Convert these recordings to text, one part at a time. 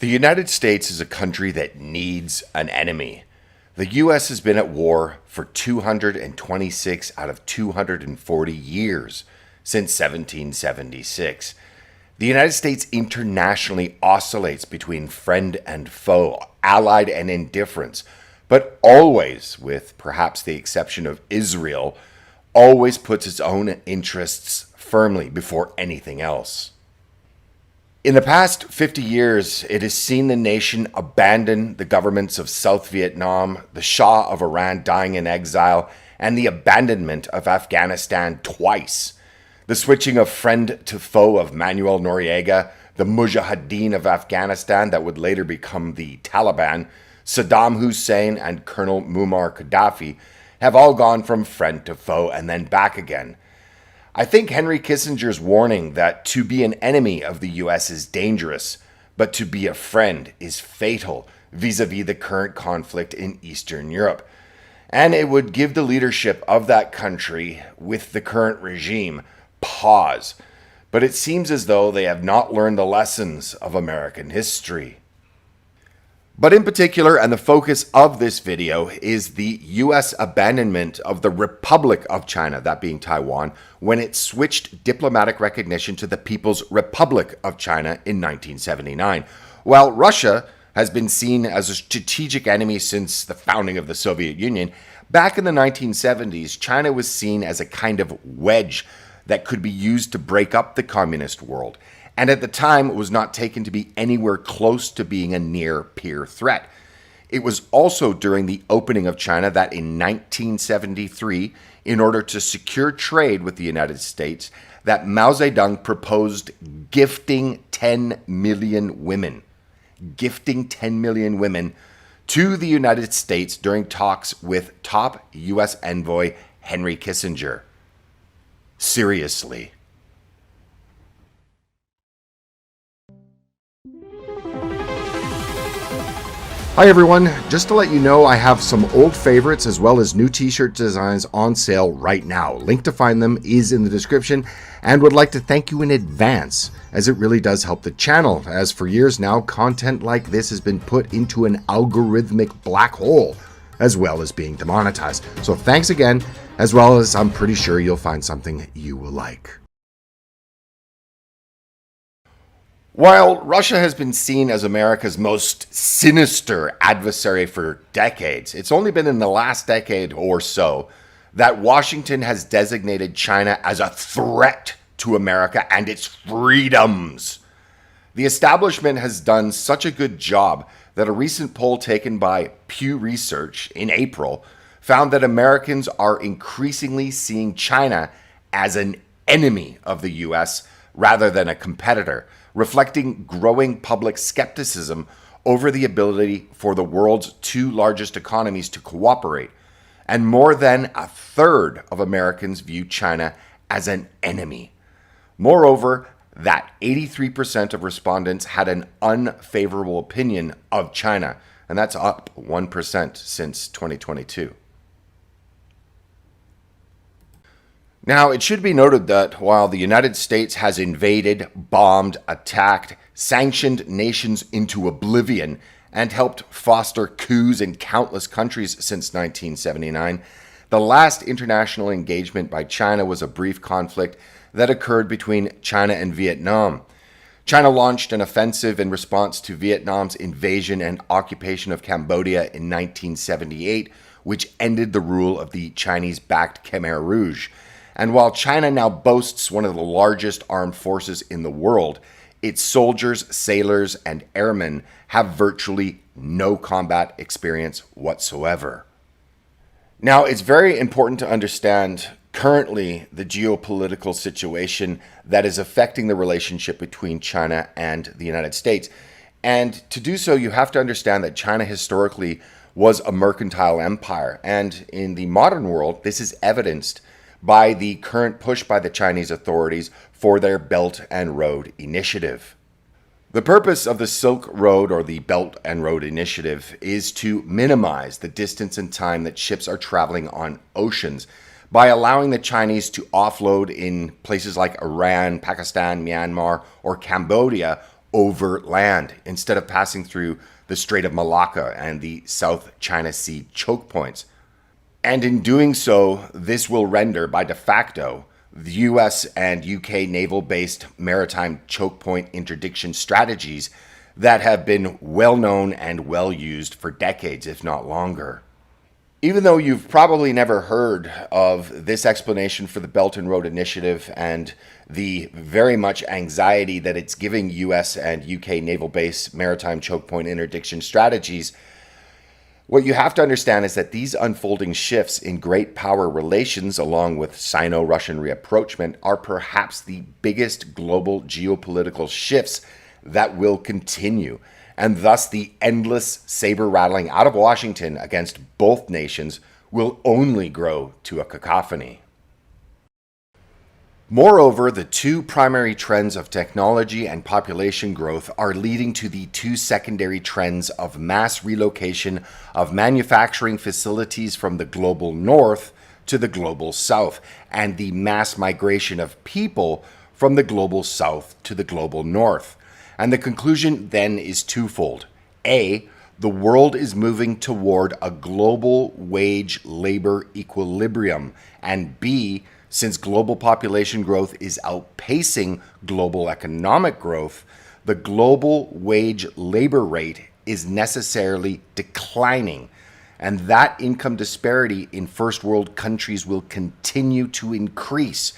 The United States is a country that needs an enemy. The US has been at war for 226 out of 240 years since 1776. The United States internationally oscillates between friend and foe, allied and indifference, but always, with perhaps the exception of Israel, always puts its own interests firmly before anything else. In the past 50 years, it has seen the nation abandon the governments of South Vietnam, the Shah of Iran dying in exile, and the abandonment of Afghanistan twice. The switching of friend to foe of Manuel Noriega, the Mujahideen of Afghanistan that would later become the Taliban, Saddam Hussein, and Colonel Muammar Gaddafi have all gone from friend to foe and then back again. I think Henry Kissinger's warning that to be an enemy of the US is dangerous, but to be a friend is fatal vis-a-vis the current conflict in Eastern Europe. And it would give the leadership of that country with the current regime pause. But it seems as though they have not learned the lessons of American history. But in particular, and the focus of this video, is the US abandonment of the Republic of China, that being Taiwan, when it switched diplomatic recognition to the People's Republic of China in 1979. While Russia has been seen as a strategic enemy since the founding of the Soviet Union, back in the 1970s, China was seen as a kind of wedge that could be used to break up the communist world. And at the time, it was not taken to be anywhere close to being a near-peer threat. It was also during the opening of China that in 1973, in order to secure trade with the United States, that Mao Zedong proposed gifting 10 million women to the United States during talks with top US envoy Henry Kissinger. Seriously. Hi everyone, just to let you know, I have some old favorites as well as new t-shirt designs on sale right now. Link to find them is in the description, and would like to thank you in advance, as it really does help the channel, as for years now, content like this has been put into an algorithmic black hole, as well as being demonetized. So thanks again, as well as I'm pretty sure you'll find something you will like. While Russia has been seen as America's most sinister adversary for decades, it's only been in the last decade or so that Washington has designated China as a threat to America and its freedoms. The establishment has done such a good job that a recent poll taken by Pew Research in April found that Americans are increasingly seeing China as an enemy of the US rather than a competitor, reflecting growing public skepticism over the ability for the world's two largest economies to cooperate. And more than a third of Americans view China as an enemy. Moreover, that 83% of respondents had an unfavorable opinion of China, and that's up 1% since 2022. Now, it should be noted that while the United States has invaded, bombed, attacked, sanctioned nations into oblivion, and helped foster coups in countless countries since 1979, the last international engagement by China was a brief conflict that occurred between China and Vietnam. China launched an offensive in response to Vietnam's invasion and occupation of Cambodia in 1978, which ended the rule of the Chinese-backed Khmer Rouge. And while China now boasts one of the largest armed forces in the world, its soldiers, sailors, and airmen have virtually no combat experience whatsoever. Now, it's very important to understand currently the geopolitical situation that is affecting the relationship between China and the United States. And to do so, you have to understand that China historically was a mercantile empire. And in the modern world, this is evidenced by the current push by the Chinese authorities for their Belt and Road Initiative. The purpose of the Silk Road, or the Belt and Road Initiative, is to minimize the distance and time that ships are traveling on oceans by allowing the Chinese to offload in places like Iran, Pakistan, Myanmar, or Cambodia over land instead of passing through the Strait of Malacca and the South China Sea choke points. And in doing so, this will render, by de facto, the US and UK naval-based maritime choke point interdiction strategies that have been well known and well used for decades, if not longer. Even though you've probably never heard of this explanation for the Belt and Road Initiative and the very much anxiety that it's giving US and UK naval-based maritime choke point interdiction strategies, what you have to understand is that these unfolding shifts in great power relations, along with Sino-Russian rapprochement, are perhaps the biggest global geopolitical shifts that will continue. And thus, the endless saber rattling out of Washington against both nations will only grow to a cacophony. Moreover, the two primary trends of technology and population growth are leading to the two secondary trends of mass relocation of manufacturing facilities from the global north to the global south, and the mass migration of people from the global south to the global north. And the conclusion then is twofold. A, the world is moving toward a global wage labor equilibrium, and B, since global population growth is outpacing global economic growth, the global wage labor rate is necessarily declining, and that income disparity in first world countries will continue to increase.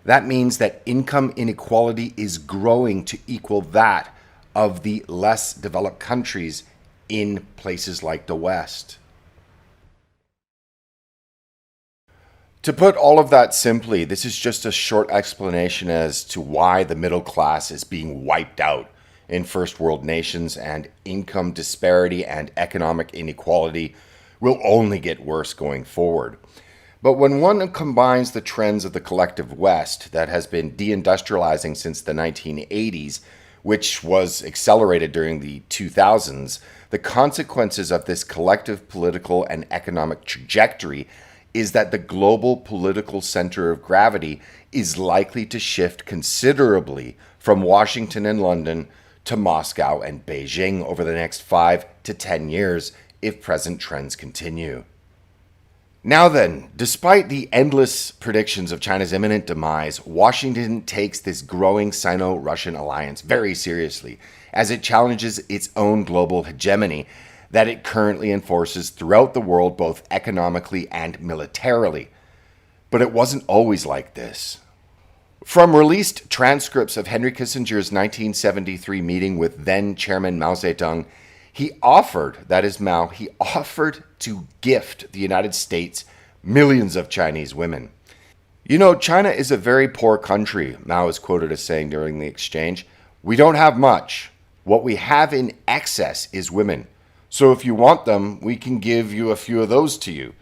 That means that income inequality is growing to equal that of the less developed countries in places like the West. To put all of that simply, this is just a short explanation as to why the middle class is being wiped out in first world nations, and income disparity and economic inequality will only get worse going forward. But when one combines the trends of the collective West that has been deindustrializing since the 1980s, which was accelerated during the 2000s, the consequences of this collective political and economic trajectory is that the global political center of gravity is likely to shift considerably from Washington and London to Moscow and Beijing over the next 5 to 10 years if present trends continue. Now then, despite the endless predictions of China's imminent demise, Washington takes this growing Sino-Russian alliance very seriously as it challenges its own global hegemony that it currently enforces throughout the world, both economically and militarily. But it wasn't always like this. From released transcripts of Henry Kissinger's 1973 meeting with then Chairman Mao Zedong, he offered to gift the United States millions of Chinese women. You know, China is a very poor country, Mao is quoted as saying during the exchange. We don't have much. What we have in excess is women. So if you want them, we can give you a few of those to you.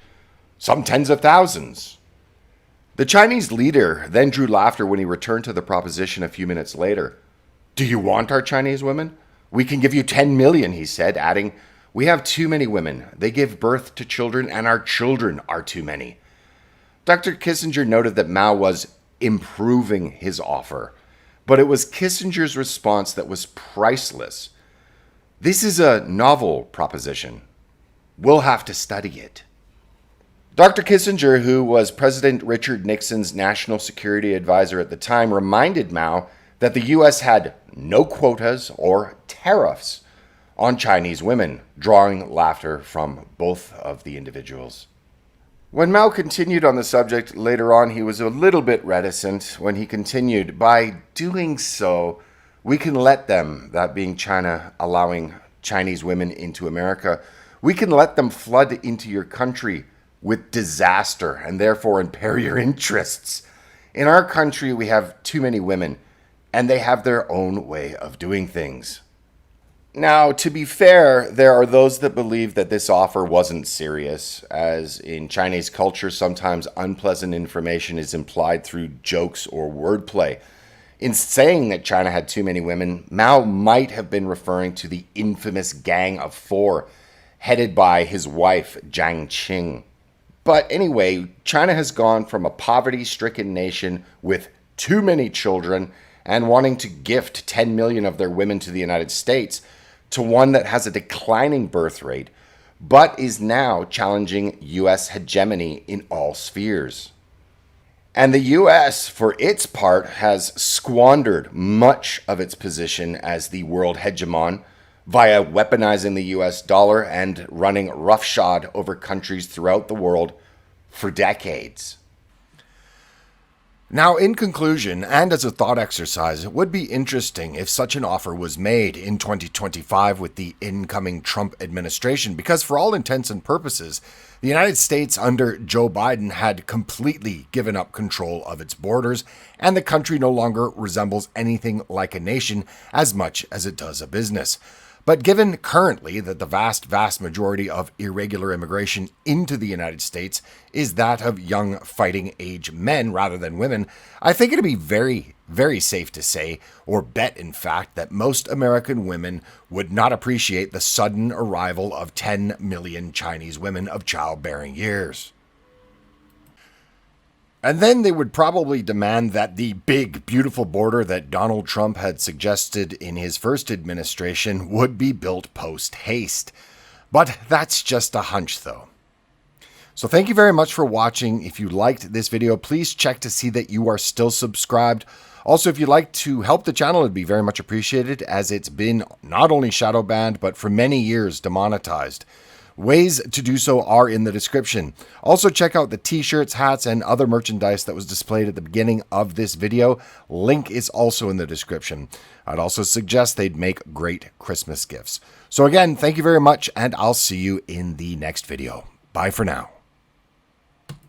Some tens of thousands. The Chinese leader then drew laughter when he returned to the proposition a few minutes later. Do you want our Chinese women? We can give you 10 million, he said, adding, we have too many women. They give birth to children, and our children are too many. Dr. Kissinger noted that Mao was improving his offer, but it was Kissinger's response that was priceless. This is a novel proposition. We'll have to study it. Dr. Kissinger, who was President Richard Nixon's national security advisor at the time, reminded Mao that the U.S. had no quotas or tariffs on Chinese women, drawing laughter from both of the individuals. When Mao continued on the subject later on, he was a little bit reticent when he continued, by doing so, we can let them, that being China allowing Chinese women into America, we can let them flood into your country with disaster and therefore impair your interests. In our country, we have too many women, and they have their own way of doing things. Now, to be fair, there are those that believe that this offer wasn't serious, as in Chinese culture, sometimes unpleasant information is implied through jokes or wordplay. In saying that China had too many women, Mao might have been referring to the infamous Gang of Four, headed by his wife, Jiang Qing. But anyway, China has gone from a poverty-stricken nation with too many children and wanting to gift 10 million of their women to the United States, to one that has a declining birth rate, but is now challenging U.S. hegemony in all spheres. And the U.S., for its part, has squandered much of its position as the world hegemon via weaponizing the U.S. dollar and running roughshod over countries throughout the world for decades. Now, in conclusion, and as a thought exercise, it would be interesting if such an offer was made in 2025 with the incoming Trump administration, because for all intents and purposes, the United States under Joe Biden had completely given up control of its borders, and the country no longer resembles anything like a nation as much as it does a business. But given currently that the vast majority of irregular immigration into the United States is that of young fighting age men rather than women, I think it'd be very safe to say, or bet in fact, that most American women would not appreciate the sudden arrival of 10 million Chinese women of childbearing years. And then they would probably demand that the big, beautiful border that Donald Trump had suggested in his first administration would be built post-haste. But that's just a hunch, though. So thank you very much for watching. If you liked this video, please check to see that you are still subscribed. Also, if you'd like to help the channel, it'd be very much appreciated, as it's been not only shadow banned, but for many years demonetized. Ways to do so are in the description. Also, check out the t-shirts, hats, and other merchandise that was displayed at the beginning of this video. Link is also in the description. I'd also suggest they'd make great Christmas gifts. So again, thank you very much, and I'll see you in the next video. Bye for now.